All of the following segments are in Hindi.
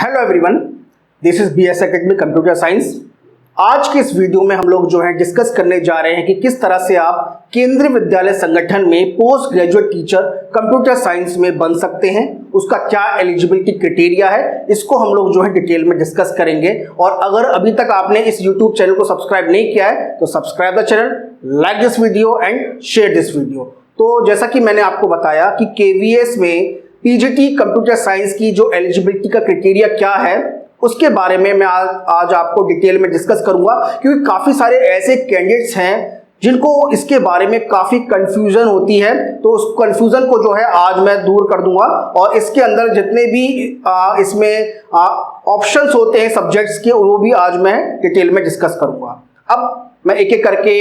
Hello everyone, this is BS Academy computer science. आज के इस वीडियो में हम लोग जो है डिस्कस करने जा रहे हैं कि किस तरह से आप केंद्रीय विद्यालय संगठन में post graduate teacher computer science में बन सकते हैं, उसका क्या एलिजिबिलिटी क्राइटेरिया है, इसको हम लोग जो है डिटेल में डिस्कस करेंगे। और अगर अभी तक आपने इस यूट्यूब चैनल को सब्सक्राइब नहीं किया है तो subscribe the channel, like this video and share this video. तो जैसा कि मैंने आपको बताया कि केवीएस में पीजीटी कंप्यूटर साइंस की जो एलिजिबिलिटी का क्राइटेरिया क्या है उसके बारे में मैं आज आपको डिटेल में डिस्कस करूंगा, क्योंकि काफी सारे ऐसे कैंडिडेट्स हैं जिनको इसके बारे में काफी कंफ्यूजन होती है। तो उस कंफ्यूजन को जो है आज मैं दूर कर दूंगा और इसके अंदर जितने भी इसमें ऑप्शंस होते हैं सब्जेक्ट्स के वो भी आज मैं डिटेल में डिस्कस करूंगा। अब मैं एक एक करके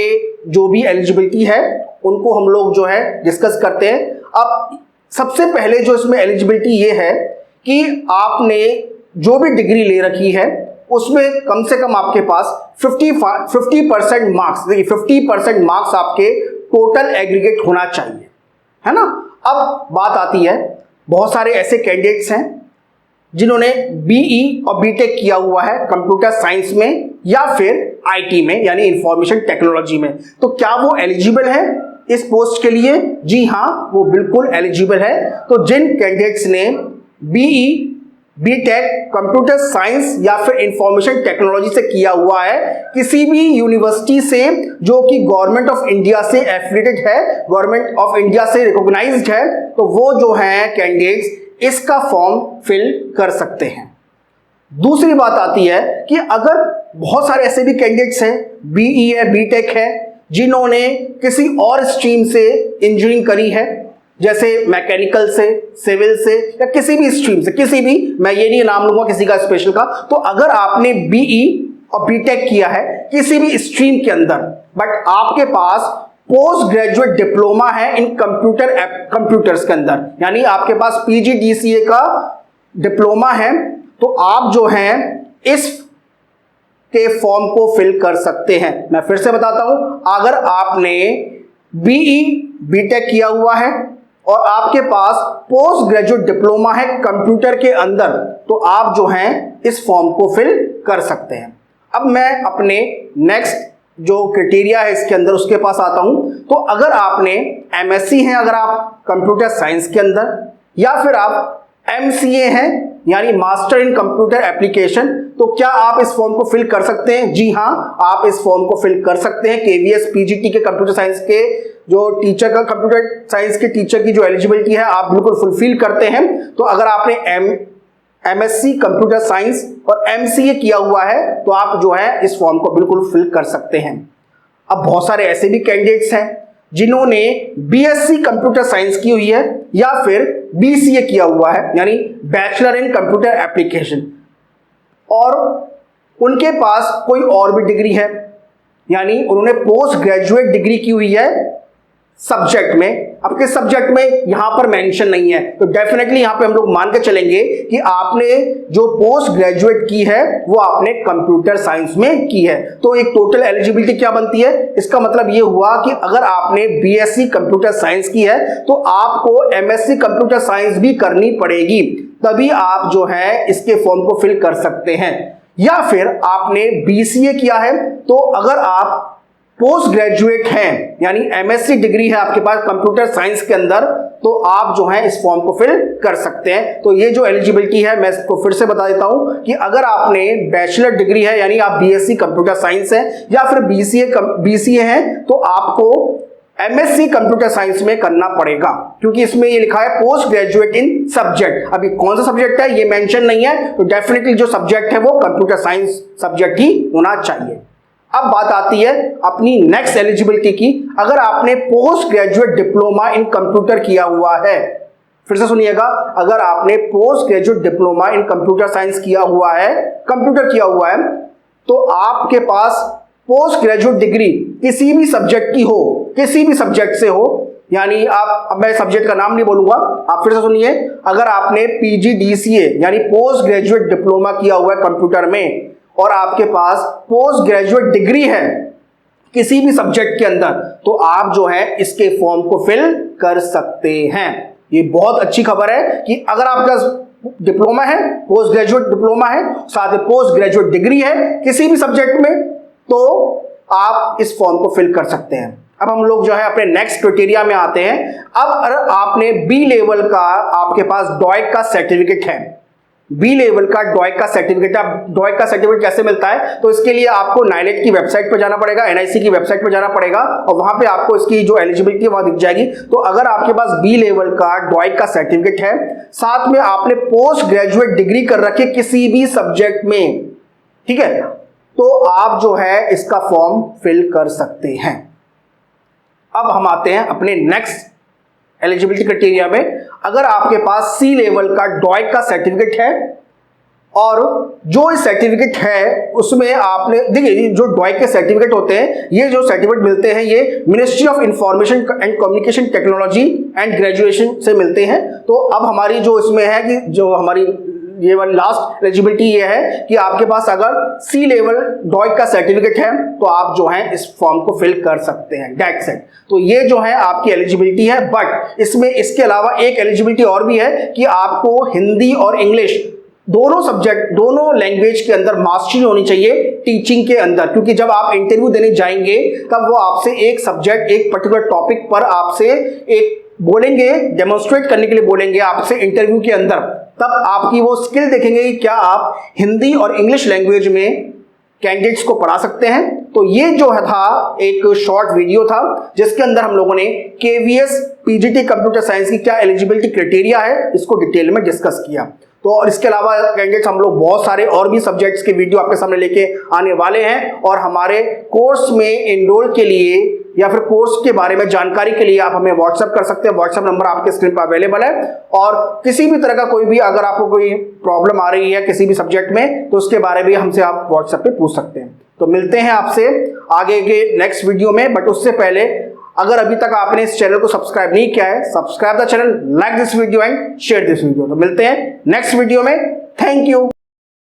जो भी एलिजिबिलिटी है उनको हम लोग जो है डिस्कस करते हैं। अब सबसे पहले जो इसमें एलिजिबिलिटी ये है कि आपने जो भी डिग्री ले रखी है उसमें कम से कम आपके पास 50% मार्क्स, देखिए 50% मार्क्स आपके टोटल एग्रीगेट होना चाहिए, है ना। अब बात आती है, बहुत सारे ऐसे कैंडिडेट्स हैं जिन्होंने बीई और बीटेक किया हुआ है कंप्यूटर साइंस में या फिर आईटी में यानी इंफॉर्मेशन टेक्नोलॉजी में, तो क्या वो एलिजिबल है इस पोस्ट के लिए? जी हाँ, वो बिल्कुल एलिजिबल है। तो जिन कैंडिडेट्स ने बीई, बीटेक, कंप्यूटर साइंस या फिर इंफॉर्मेशन टेक्नोलॉजी से किया हुआ है किसी भी यूनिवर्सिटी से जो कि गवर्नमेंट ऑफ इंडिया से एफिलिएटेड है, गवर्नमेंट ऑफ इंडिया से रिकॉग्नाइज्ड है, तो वो जो है कैंडिडेट्स इसका फॉर्म फिल कर सकते हैं। दूसरी बात आती है कि अगर बहुत सारे ऐसे भी कैंडिडेट्स हैं, बीई है, बीटेक है, जिन्होंने किसी और स्ट्रीम से इंजीनियरिंग करी है, जैसे मैकेनिकल से, सिविल से या किसी भी स्ट्रीम से, किसी भी, मैं ये नहीं नाम लूंगा किसी का स्पेशल का। तो अगर आपने बीई और बीटेक किया है किसी भी स्ट्रीम के अंदर बट आपके पास पोस्ट ग्रेजुएट डिप्लोमा है इन कंप्यूटर्स के अंदर, यानी आपके पास पीजीडीसीए का डिप्लोमा है, तो आप जो हैं इस के फॉर्म को फिल कर सकते हैं। मैं फिर से बताता हूं, अगर आपने बीई, बीटेक किया हुआ है और आपके पास पोस्ट ग्रेजुएट डिप्लोमा है कंप्यूटर के अंदर, तो आप जो हैं इस फॉर्म को फिल कर सकते हैं। अब मैं अपने नेक्स्ट जो क्राइटेरिया है इसके अंदर उसके पास आता हूं। तो अगर आपने एमएससी है, अगर आप कंप्यूटर साइंस के अंदर, या फिर आप एमसीए हैं यानी मास्टर इन कंप्यूटर एप्लीकेशन, तो क्या आप इस फॉर्म को फिल कर सकते हैं? जी हाँ, आप इस फॉर्म को फिल कर सकते हैं। केवीएस पीजीटी के कंप्यूटर साइंस के जो टीचर का, कंप्यूटर साइंस के टीचर की जो एलिजिबिलिटी है आप बिल्कुल फुलफिल करते हैं। तो अगर आपने एमएससी कंप्यूटर साइंस और एमसीए किया हुआ है तो आप जो है इस फॉर्म को बिल्कुल फिल कर सकते हैं। अब बहुत सारे ऐसे भी कैंडिडेट्स हैं जिन्होंने बीएससी कंप्यूटर साइंस की हुई है या फिर बीसीए किया हुआ है यानी बैचलर इन कंप्यूटर एप्लीकेशन, और उनके पास कोई और भी डिग्री है, यानी उन्होंने पोस्ट ग्रेजुएट डिग्री की हुई है सब्जेक्ट में। अब किस सब्जेक्ट में यहां पर मेंशन नहीं है, तो डेफिनेटली यहां पे हम लोग मान के चलेंगे कि आपने जो पोस्ट ग्रेजुएट की है वो आपने कंप्यूटर साइंस में की है। तो एक टोटल एलिजिबिलिटी क्या बनती है? इसका मतलब ये हुआ कि अगर आपने बीएससी कंप्यूटर साइंस की है तो आपको एमएससी कंप्यूटर साइंस भी करनी पड़ेगी, तभी आप जो है इसके फॉर्म को फिल कर सकते हैं। या फिर आपने बीसीए किया है, तो अगर आप पोस्ट ग्रेजुएट हैं यानी एमएससी डिग्री है आपके पास कंप्यूटर साइंस के अंदर, तो आप जो है इस फॉर्म को फिल कर सकते हैं। तो ये जो एलिजिबिलिटी है मैं इसको फिर से बता देता हूं कि अगर आपने बैचलर डिग्री है यानी आप बीएससी कंप्यूटर साइंस है या फिर बीसीए है, तो आपको एमएससी कंप्यूटर साइंस में करना पड़ेगा, क्योंकि इसमें ये लिखा है पोस्ट ग्रेजुएट इन सब्जेक्ट। अभी कौन सा सब्जेक्ट है ये मेंशन नहीं है, तो डेफिनेटली जो सब्जेक्ट है वो कंप्यूटर साइंस सब्जेक्ट ही होना चाहिए। अब बात आती है अपनी नेक्स्ट एलिजिबिलिटी की। अगर आपने post graduate diploma in computer किया हुआ है, फिर से सुनिएगा, अगर आपने post graduate diploma in computer science किया हुआ है, कंप्यूटर किया हुआ है, तो आपके पास पोस्ट ग्रेजुएट डिग्री किसी भी सब्जेक्ट की हो, किसी भी सब्जेक्ट से हो, यानी आप, अब मैं सब्जेक्ट का नाम नहीं बोलूंगा, आप फिर से सुनिए, अगर आपने पीजीडीसीए यानी पोस्ट ग्रेजुएट डिप्लोमा किया हुआ है कंप्यूटर में और आपके पास पोस्ट ग्रेजुएट डिग्री है किसी भी सब्जेक्ट के अंदर, तो आप जो है इसके फॉर्म को फिल कर सकते हैं। ये बहुत अच्छी खबर है कि अगर आपका डिप्लोमा है, पोस्ट ग्रेजुएट डिप्लोमा है, साथ में पोस्ट ग्रेजुएट डिग्री है किसी भी सब्जेक्ट में, तो आप इस फॉर्म को फिल कर सकते हैं। अब हम लोग जो है अपने नेक्स्ट क्राइटेरिया में आते हैं। अब अगर आपने बी लेवल का, आपके पास डॉइक का सर्टिफिकेट है, बी लेवल का डॉइक का सर्टिफिकेट, अब डॉइक का सर्टिफिकेट कैसे मिलता है, तो इसके लिए आपको नाइलेट की वेबसाइट पर जाना पड़ेगा, एनआईसी की वेबसाइट पर जाना पड़ेगा और वहां पे आपको इसकी जो एलिजिबिलिटी वहां दिख जाएगी। तो अगर आपके पास बी लेवल का डॉइक का सर्टिफिकेट है, साथ में आपने पोस्ट ग्रेजुएट डिग्री कर रखी किसी भी सब्जेक्ट में, ठीक है, तो आप जो है इसका फॉर्म फिल कर सकते हैं। अब हम आते हैं अपने नेक्स्ट एलिजिबिलिटी क्राइटेरिया में। अगर आपके पास सी लेवल का डॉइक का सर्टिफिकेट है और जो इस सर्टिफिकेट है उसमें आपने, देखिए जो डॉइक के सर्टिफिकेट होते हैं, ये जो सर्टिफिकेट मिलते हैं ये ministry of information and communication technology and graduation से मिलते हैं। तो अब हमारी जो इसमें है कि जो हमारी ये वाली लास्ट एलिजिबिलिटी ये है कि आपके पास अगर सी लेवल डॉइक का सर्टिफिकेट है तो आप जो है इस फॉर्म को फिल कर सकते हैं, दैट्स इट। तो ये जो है आपकी एलिजिबिलिटी है, बट इसमें इसके अलावा एक एलिजिबिलिटी और भी है कि आपको हिंदी और इंग्लिश दोनों सब्जेक्ट, दोनों लैंग्वेज के अंदर मास्टरी होनी चाहिए टीचिंग के अंदर, क्योंकि जब आप इंटरव्यू देने जाएंगे तब वो आपसे एक सब्जेक्ट, एक पर्टिकुलर टॉपिक पर आपसे एक बोलेंगे, डेमोन्स्ट्रेट करने के लिए बोलेंगे आपसे इंटरव्यू के अंदर, तब आपकी वो स्किल देखेंगे कि क्या आप हिंदी और इंग्लिश लैंग्वेज में कैंडिडेट्स को पढ़ा सकते हैं। तो ये जो है था एक शॉर्ट वीडियो था जिसके अंदर हम लोगों ने केवीएस पीजीटी कंप्यूटर साइंस की क्या एलिजिबिलिटी क्राइटेरिया है इसको डिटेल में डिस्कस किया। तो और इसके अलावा कैंडिडेट्स हम लोग बहुत सारे और भी सब्जेक्ट्स के वीडियो आपके सामने लेके आने वाले हैं, और हमारे कोर्स में एनरोल के लिए या फिर कोर्स के बारे में जानकारी के लिए आप हमें व्हाट्सएप कर सकते हैं। व्हाट्सएप नंबर आपके स्क्रीन पर अवेलेबल है, और किसी भी तरह का कोई भी अगर आपको कोई प्रॉब्लम आ रही है किसी भी सब्जेक्ट में तो उसके बारे में हमसे आप व्हाट्सएप पे पूछ सकते हैं। तो मिलते हैं आपसे आगे के नेक्स्ट वीडियो में, बट उससे पहले अगर अभी तक आपने इस चैनल को सब्सक्राइब नहीं किया है, subscribe the channel, like this video and share this video. तो मिलते हैं नेक्स्ट वीडियो में, थैंक यू।